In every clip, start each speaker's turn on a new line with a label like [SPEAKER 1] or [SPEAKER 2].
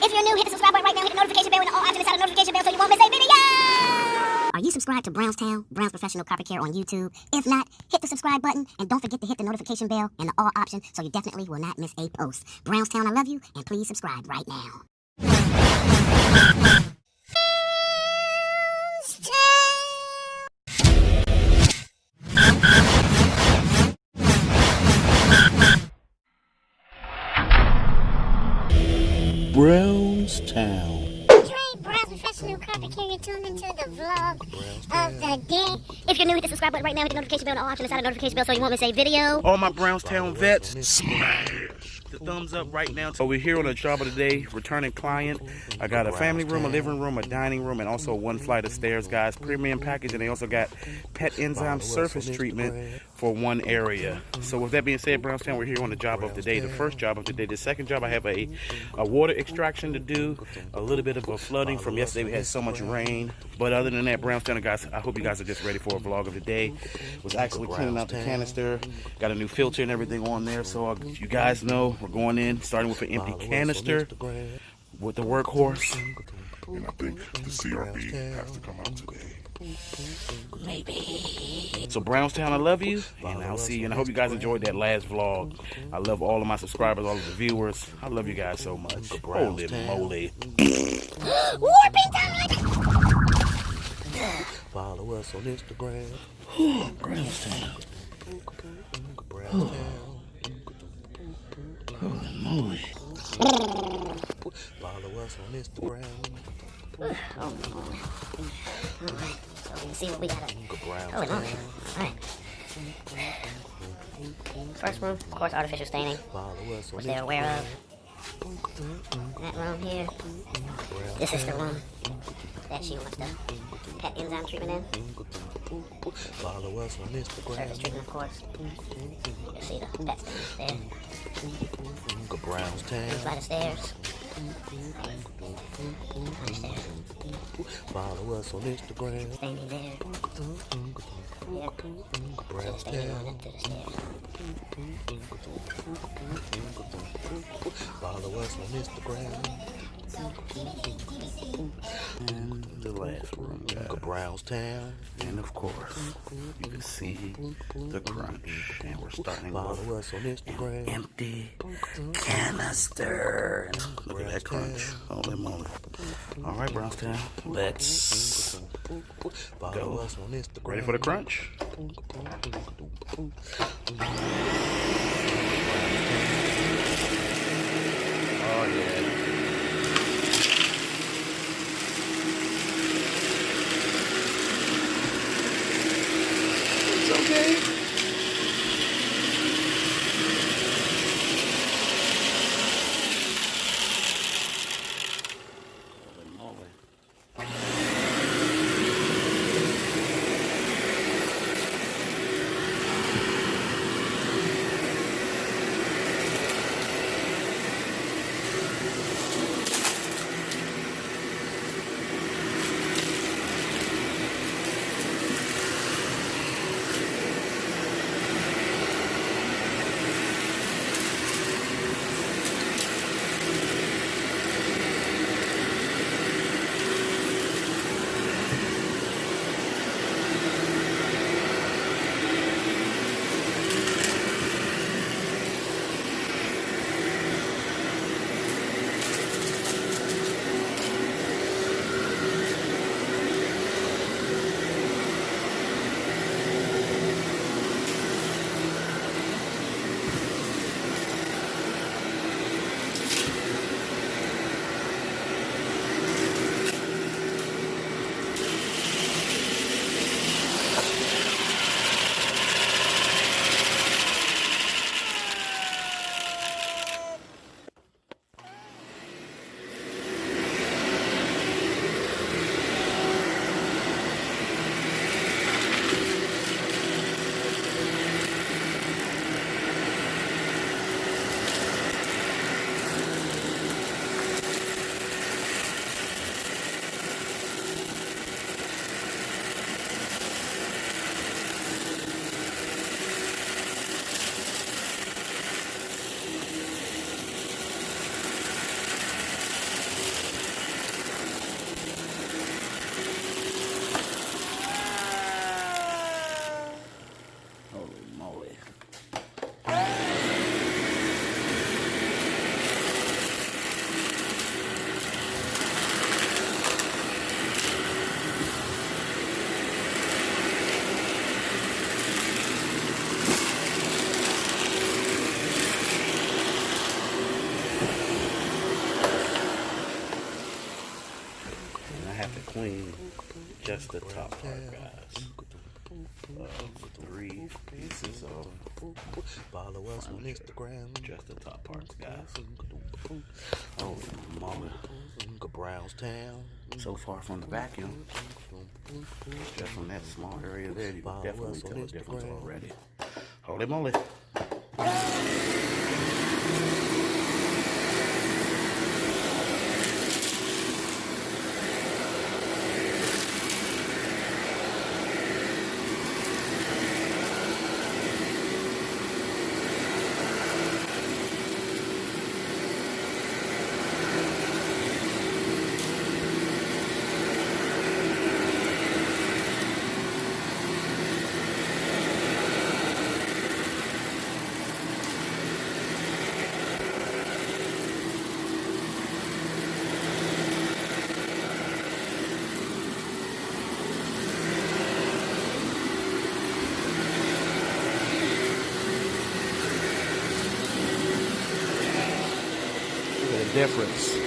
[SPEAKER 1] If you're new, hit the subscribe button right now. Hit the notification bell and the all icon inside the notification bell so you won't miss a video. Are you subscribed to Brownstown, Brown's Professional Carpet Care on YouTube? If not, hit the subscribe button and don't forget to hit the notification bell and the all option so you definitely will not miss a post. Brownstown, I love you, and please subscribe right now.
[SPEAKER 2] Brownstown.
[SPEAKER 1] Brown's Professional Carpet Care, you're tuned into the vlog of the day. If you're new, hit the subscribe button right now. Hit the notification bell and all option inside the notification bell so you won't miss a video.
[SPEAKER 2] All my Brownstown vets, smash the thumbs up right now. So we're here on a job of the day, returning client. I got a family room, a living room, a dining room, and also one flight of stairs, guys. Premium package, and they also got pet enzyme surface treatment for one area. So with that being said, Brownstown, we're here on the job of the day. The first job of the day. The second job, I have a water extraction to do. A little bit of a flooding from yesterday. We had so much rain. But other than that, Brownstown, guys, I hope you guys are just ready for a vlog of the day. Was actually cleaning out the canister. Got a new filter and everything on there. So you guys know we're going in, starting with an empty canister with the workhorse.
[SPEAKER 3] And I think the CRB has to come out today.
[SPEAKER 2] Maybe. So Brownstown, I love you, and I'll see you. And I hope you guys enjoyed that last vlog. I love all of my subscribers, all of the viewers. I love you guys so much. Holy moly.
[SPEAKER 4] Follow us on Instagram.
[SPEAKER 2] Brownstown. Holy moly.
[SPEAKER 4] Follow us on Instagram.
[SPEAKER 1] Oh, alright, so we can see what we got. Holy moly. Alright. First room, of course, artificial staining, which they're aware of. That room here, this is the room that she wants the pet enzyme treatment in.
[SPEAKER 4] Follow us on Instagram.
[SPEAKER 1] Surface treatment, of course. You'll see the pet stains there.
[SPEAKER 4] Brownstown.
[SPEAKER 1] Flight of stairs.
[SPEAKER 4] Follow us on Instagram.
[SPEAKER 1] Staining there. Yep. Staining on up to the stairs.
[SPEAKER 4] Follow us on Instagram.
[SPEAKER 2] And the last room, guys.
[SPEAKER 4] Brownstown.
[SPEAKER 2] And of course, you can see the crunch. And we're starting
[SPEAKER 4] Follow
[SPEAKER 2] with
[SPEAKER 4] us on Instagram.
[SPEAKER 2] empty canister. Look at that crunch. Holy moly. All right, Brownstown, let's
[SPEAKER 4] Follow us on Instagram.
[SPEAKER 2] ready for the crunch. Oh yeah. It's okay. Holy moly. clean just the top part, guys. 3 pieces of
[SPEAKER 4] Follow us on Instagram.
[SPEAKER 2] just the top parts, guys. Oh, moly.
[SPEAKER 4] Brownstown.
[SPEAKER 2] So far from the vacuum, just from that small area there, you can definitely tell the difference already. Holy moly. Difference.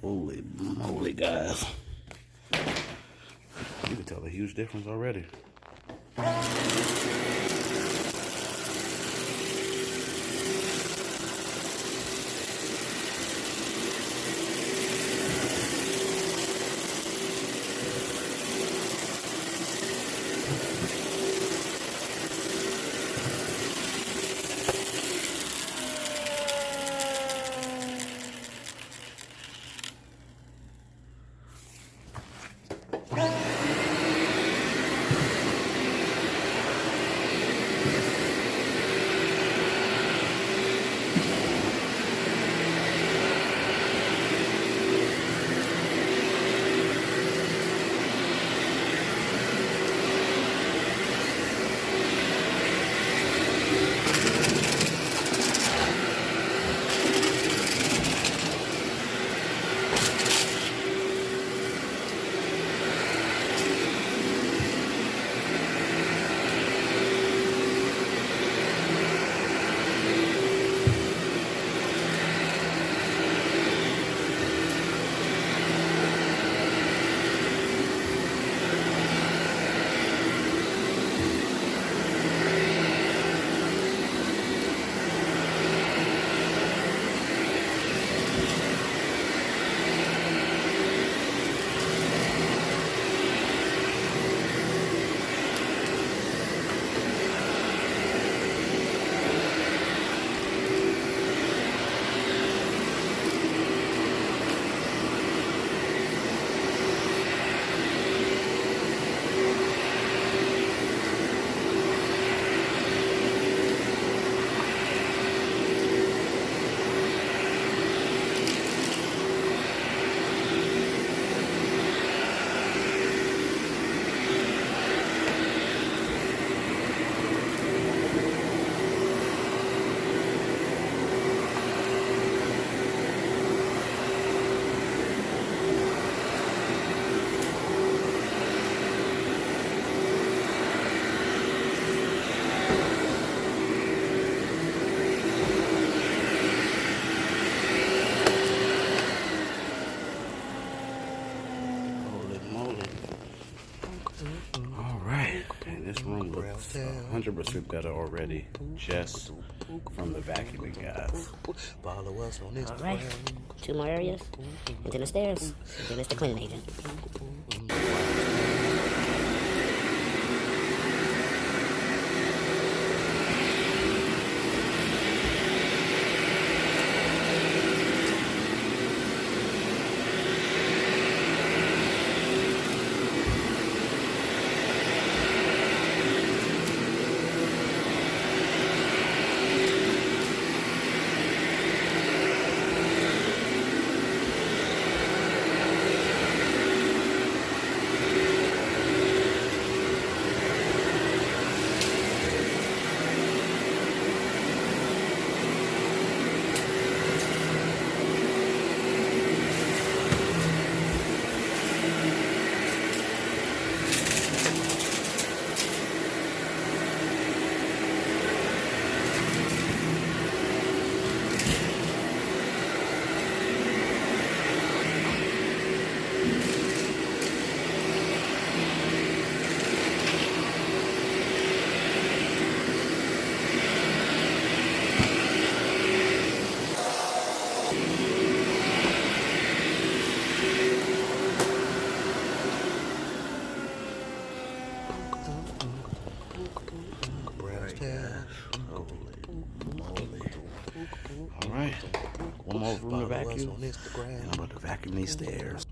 [SPEAKER 2] Holy moly, guys. You can tell a huge difference already. This room looks 100% better already, just from the vacuuming, guys.
[SPEAKER 4] Follow us on Instagram.
[SPEAKER 1] All right, 2 more areas, and then the stairs, and then it's the cleaning agent.
[SPEAKER 2] All right, one more room to
[SPEAKER 4] Follow us
[SPEAKER 2] vacuum,
[SPEAKER 4] on Instagram.
[SPEAKER 2] and I'm about to vacuum these stairs.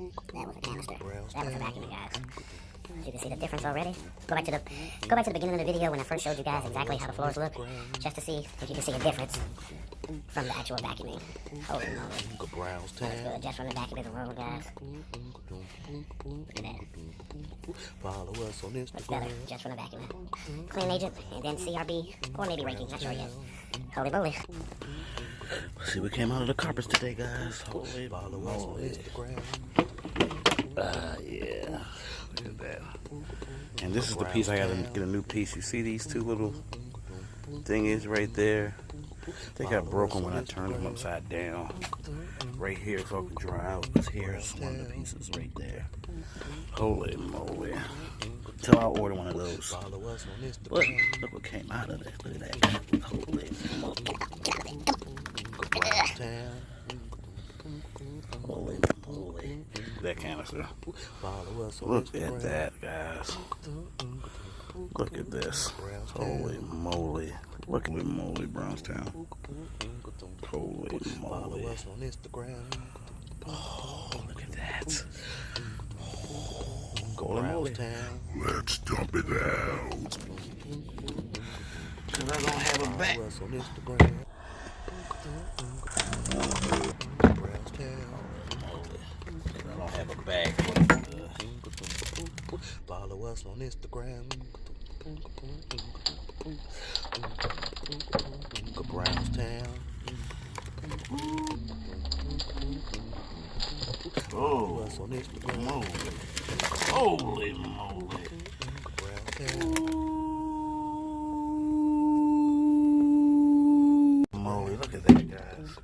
[SPEAKER 1] That was a canister. That was a vacuum, guys. You can see the difference already. Go back to the beginning of the video when I first showed you guys exactly how the floors look, just to see if you can see a difference from the actual vacuuming. Holy moly. That's good, just from the vacuum of the road, guys. Look at that.
[SPEAKER 4] Follow us on
[SPEAKER 1] Looks better,
[SPEAKER 4] Instagram.
[SPEAKER 1] just from the vacuuming. Clean agent, and then CRB, or maybe raking, not sure yet. Holy moly.
[SPEAKER 2] See, we came out of the carpets today, guys. Holy
[SPEAKER 4] Follow us on Instagram.
[SPEAKER 2] yeah. Look at that. And this is the piece I gotta get a new piece. You see these two little thingies right there? They got broken when I turned them upside down. Right here so it can dry out. Because here's one of the pieces right there. Holy moly. So I'll order one of those.
[SPEAKER 4] Follow us on
[SPEAKER 2] Look,
[SPEAKER 4] Instagram.
[SPEAKER 2] look what came out of that. Look at that. Holy moly.
[SPEAKER 4] Brownstown.
[SPEAKER 2] Holy moly. That canister.
[SPEAKER 4] Follow us on
[SPEAKER 2] Look
[SPEAKER 4] Instagram.
[SPEAKER 2] at that, guys. Look at this. Holy moly. Look at moly, Brownstown. Holy
[SPEAKER 4] Follow
[SPEAKER 2] moly.
[SPEAKER 4] us on Instagram.
[SPEAKER 2] Oh, look at that. Holy moly.
[SPEAKER 4] Brownstown.
[SPEAKER 3] Let's dump it out.
[SPEAKER 2] Because I don't have a back.
[SPEAKER 4] Follow us on Instagram. Brownstown.
[SPEAKER 2] I don't have a bag.
[SPEAKER 4] Follow us on Instagram. Brownstown. Follow
[SPEAKER 2] Oh,
[SPEAKER 4] us on Instagram.
[SPEAKER 2] moly. Holy moly.
[SPEAKER 4] Brownstown.
[SPEAKER 2] Moly, look at that, guys.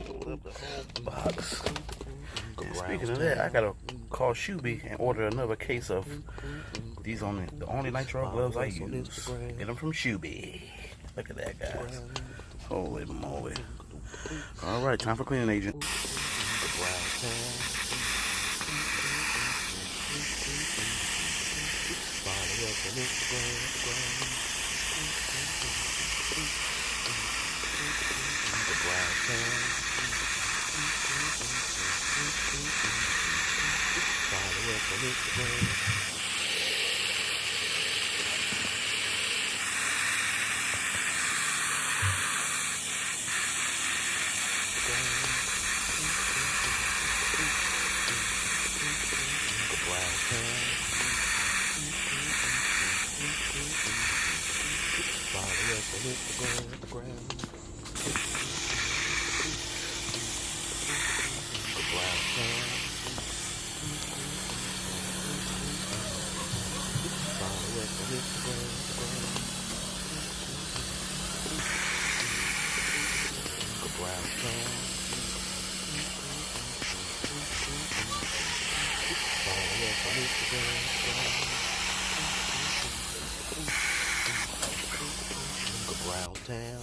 [SPEAKER 2] Fill up the whole box. And speaking of that, I gotta call Shuby and order another case of these on the only nitrile gloves I use. Get them from Shuby. Look at that, guys. Holy moly. All right, time for cleaning agent.
[SPEAKER 4] Brownstown. Follow us on Instagram. Brownstown. Follow us on Instagram. Brownstown.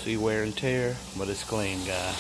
[SPEAKER 2] See wear and tear, but it's clean, guys.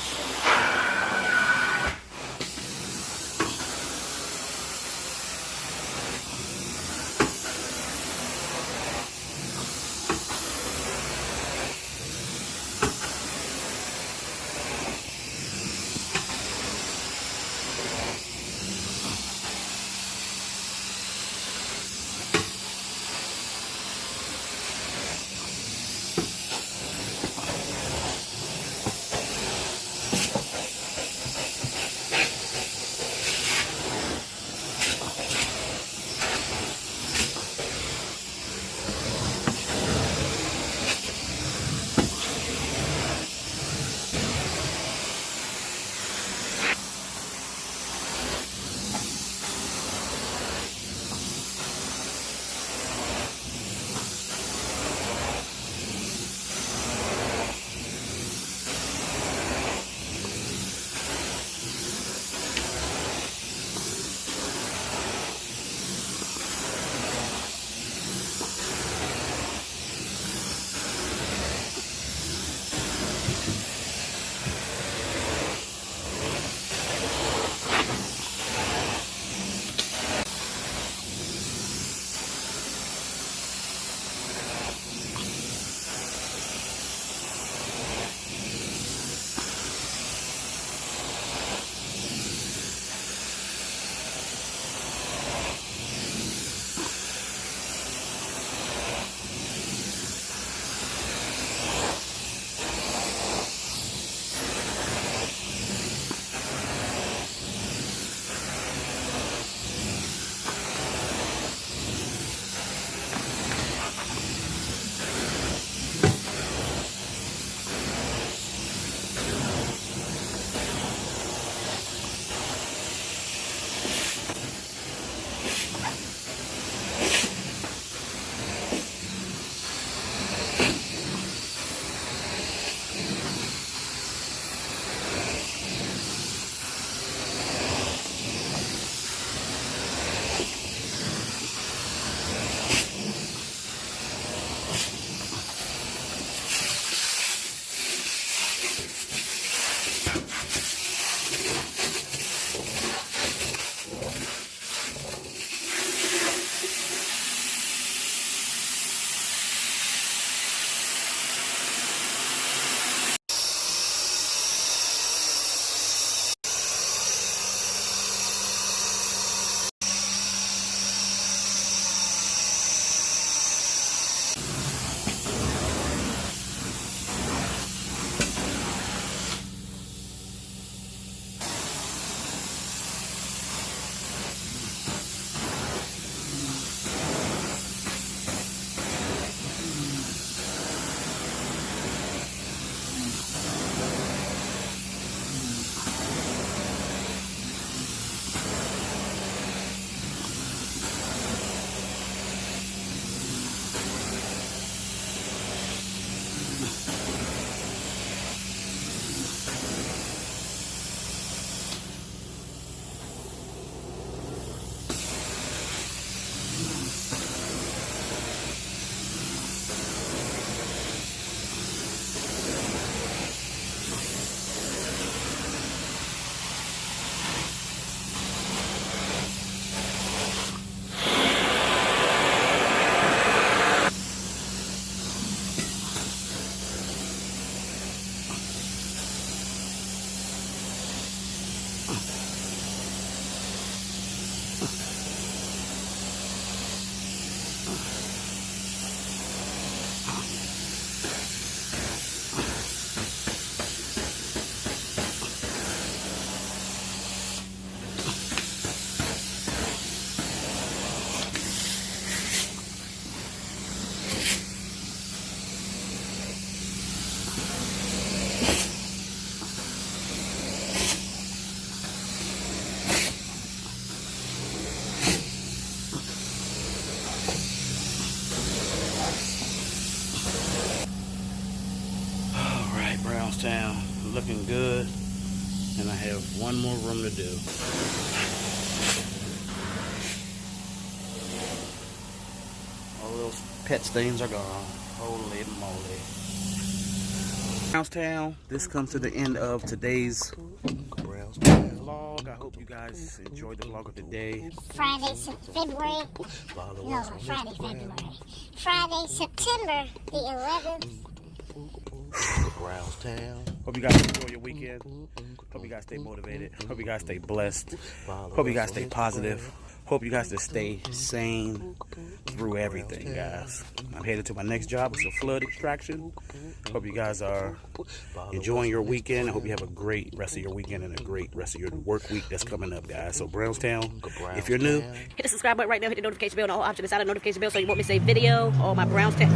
[SPEAKER 2] Brownstown looking good, and I have one more room to do. All those pet stains are gone. Holy moly. Brownstown, this comes to the end of today's
[SPEAKER 4] Brownstown.
[SPEAKER 2] vlog. I hope you guys enjoyed the vlog of the day.
[SPEAKER 1] Friday, February.
[SPEAKER 4] Follow
[SPEAKER 1] No,
[SPEAKER 4] us on
[SPEAKER 1] Friday,
[SPEAKER 4] Instagram.
[SPEAKER 1] February. Friday, September the 11th.
[SPEAKER 4] Brownstown.
[SPEAKER 2] Hope you guys enjoy your weekend. Hope you guys stay motivated. Hope you guys stay blessed. Hope you guys stay positive. Hope you guys just stay sane through everything, guys. I'm headed to my next job. It's a flood extraction. Hope you guys are enjoying your weekend. I hope you have a great rest of your weekend and a great rest of your work week that's coming up, guys. So Brownstown, if you're new,
[SPEAKER 5] hit the subscribe button right now. Hit the notification bell and all options inside the notification bell so you won't miss a video. All my Brownstown.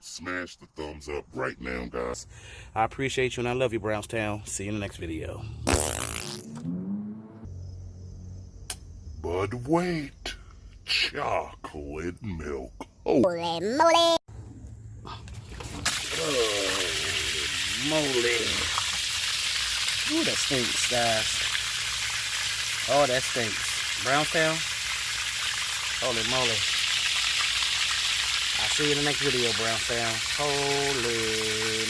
[SPEAKER 3] Smash the thumbs up right now, guys.
[SPEAKER 2] I appreciate you and I love you, Brownstown. See you in the next video.
[SPEAKER 3] But wait, chocolate milk.
[SPEAKER 1] Holy moly.
[SPEAKER 2] Moly. Ooh, that stinks, guys. Oh, that stinks. Brownstown? Holy moly. I'll see you in the next video, Brownstown. Holy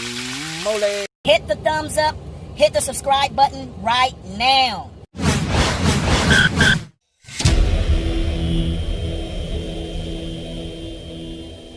[SPEAKER 2] moly.
[SPEAKER 5] Hit the thumbs up. Hit the subscribe button right now.